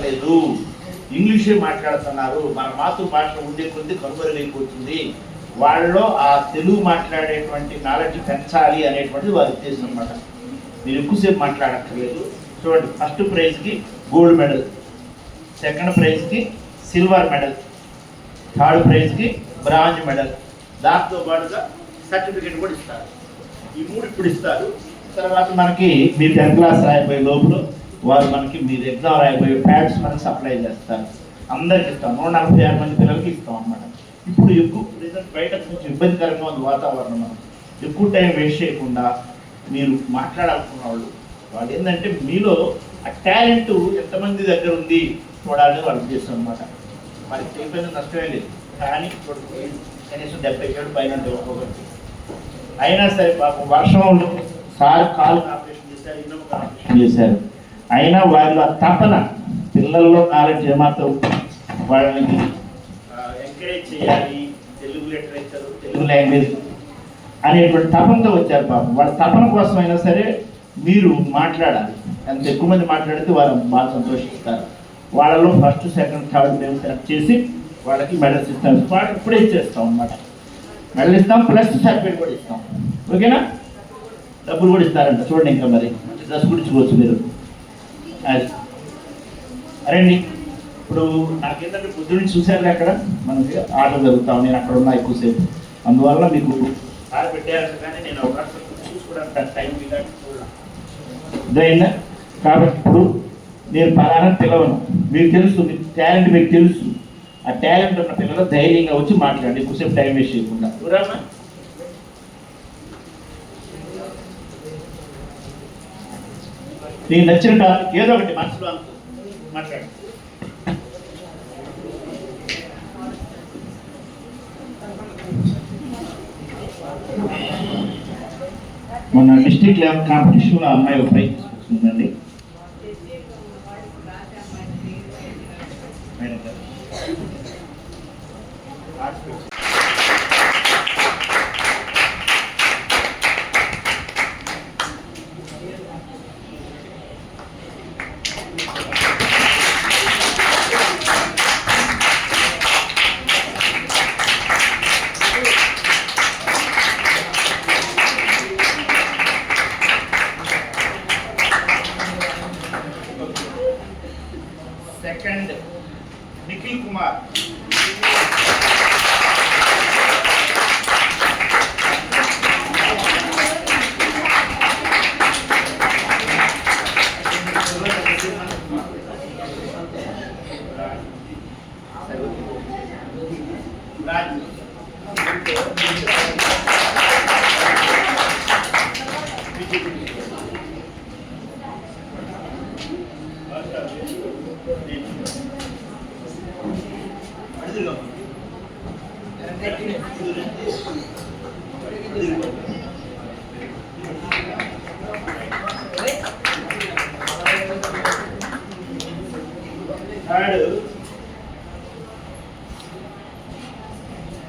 మాట్లాడట్లేదు, ఇంగ్లీషే మాట్లాడుతున్నారు. మన మాతృభాష ఉండే కొద్ది కనుమరుగైపోతుంది, వాళ్ళలో ఆ తెలుగు మాట్లాడేటువంటి నాలెడ్జ్ పెంచాలి అనేటువంటిది వారి ఉద్దేశం అనమాట. మీరు ఎక్కువసేపు మాట్లాడక్కర్లేదు. చూడండి, ఫస్ట్ ప్రైజ్కి గోల్డ్ మెడల్, సెకండ్ ప్రైజ్కి సిల్వర్ మెడల్, థర్డ్ ప్రైజ్కి బ్రాంజ్ మెడల్, దాంతో పాటుగా సర్టిఫికెట్ కూడా ఇస్తారు. ఈ మూడు ఇప్పుడు ఇస్తారు. తర్వాత మనకి మీరు 10th క్లాస్ రాయబోయే లోపల వారు మనకి మీరు ఎగ్జామ్ రాయబోయే ప్యాడ్స్ మనకి సప్లై చేస్తారు. అందరికి ఇస్తాం, 146 మంది పిల్లలకి ఇస్తాం అన్నమాట. ఇప్పుడు ఎక్కువ రిజల్ట్ బయట కొంచెం ఇబ్బందికరంగా ఉంది వాతావరణం. ఎక్కువ టైం వేస్ట్ చేయకుండా మీరు మాట్లాడాలనుకున్న వాళ్ళు ఏంటంటే మీలో ఆ టాలెంట్ ఎంతమంది దగ్గర ఉంది చూడాలని వాళ్ళు ఉద్దేశం అనమాట. వారికి చేయకపోయినా నష్టమే లేదు, కానీ కనీసం 77 పైన ఒక్కొక్కటి అయినా సరే పాపం వర్షంలో సార్ కాలు ఆపరేషన్ చేశారు, ఇన్నొక ఆపరేషన్ చేశారు, అయినా వాళ్ళు ఆ తపన పిల్లల్లో నాలెడ్జ్ ఏమాత్రం వాళ్ళని ఎంకరేజ్ చేయాలి, తెలుగు లిటరేచర్ తెలుగు లాంగ్వేజ్ అనేటువంటి తపనతో వచ్చారు. పాపం వాళ్ళ తపన కోసం అయినా సరే మీరు మాట్లాడాలి. ఎంత ఎక్కువ మంది మాట్లాడితే వారు బాగా సంతోషిస్తారు. వాళ్ళలో ఫస్ట్ సెకండ్ థర్డ్ మేము సెలెక్ట్ చేసి వాళ్ళకి మెడల్స్ ఇస్తాం. వాళ్ళకి ఇప్పుడే ఇచ్చేస్తాం అన్నమాట. మెడల్ ఇస్తాం, ప్లస్ సర్టిఫికేట్ కూడా ఇస్తాం. ఓకేనా? డబ్బులు కూడా ఇస్తారంట. చూడండి, ఇంకా మరి డ్రెస్ గురించుకోవచ్చు మీరు. అది అరేండి. ఇప్పుడు నాకేంటంటే పొద్దు నుంచి చూశారు అక్కడ మనకి ఆటలు జరుగుతాం, నేను అక్కడ ఉన్నా ఎక్కువసేపు, అందువల్ల మీకు సార్ పెట్టారు కానీ నేను అవకాశం చూసుకోవడానికి టైం ఇదైందా. కాబట్టి ఇప్పుడు నేను పలానా పిలవను, మీకు తెలుసు, మీ టాలెంట్ మీకు తెలుసు. ఆ టాలెంట్ ఉన్న పిల్లలు ధైర్యంగా వచ్చి మాట్లాడండి, ఎక్కువసేపు టైం వేస్ట్ చేయకుండా. చూడమ్మా, నీకు నచ్చిన టాపిక్ ఏదో ఒకటి మనసులో మాట్లాడు. మొన్న డిస్ట్రిక్ట్ లెవెల్ కాంపిటీషన్లో అమ్మాయి ఒక ప్రైజ్ తీసుకొచ్చిందండి. సెకండ్ నిఖిల్ కుమార్,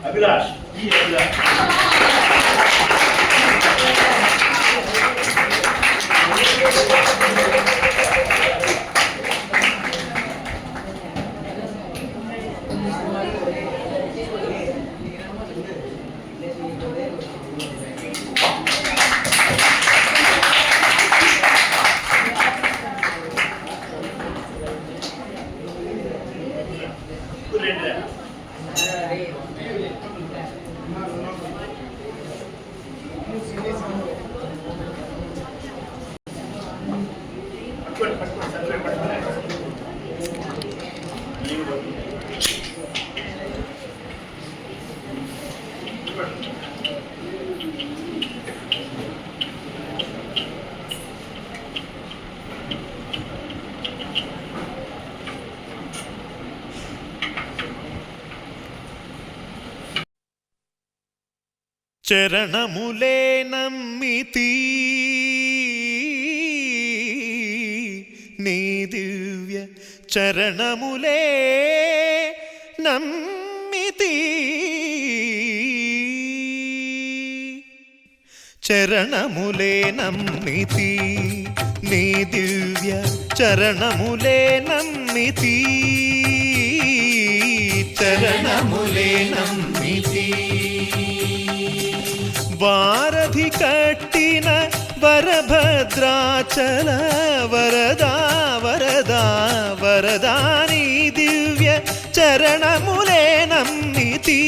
అభిలాష్ చరణములే నమ్మితి నీ దివ్య చరణములే నమ్మితి, చరణములే నమ్మితి నీ దివ్య చరణములే నమ్మితి చరణములే నమ్మితి వారధి కట్టిన వరభద్రాచల వరదా వరదా వరదాని దివ్య చరణములే నమ్మితి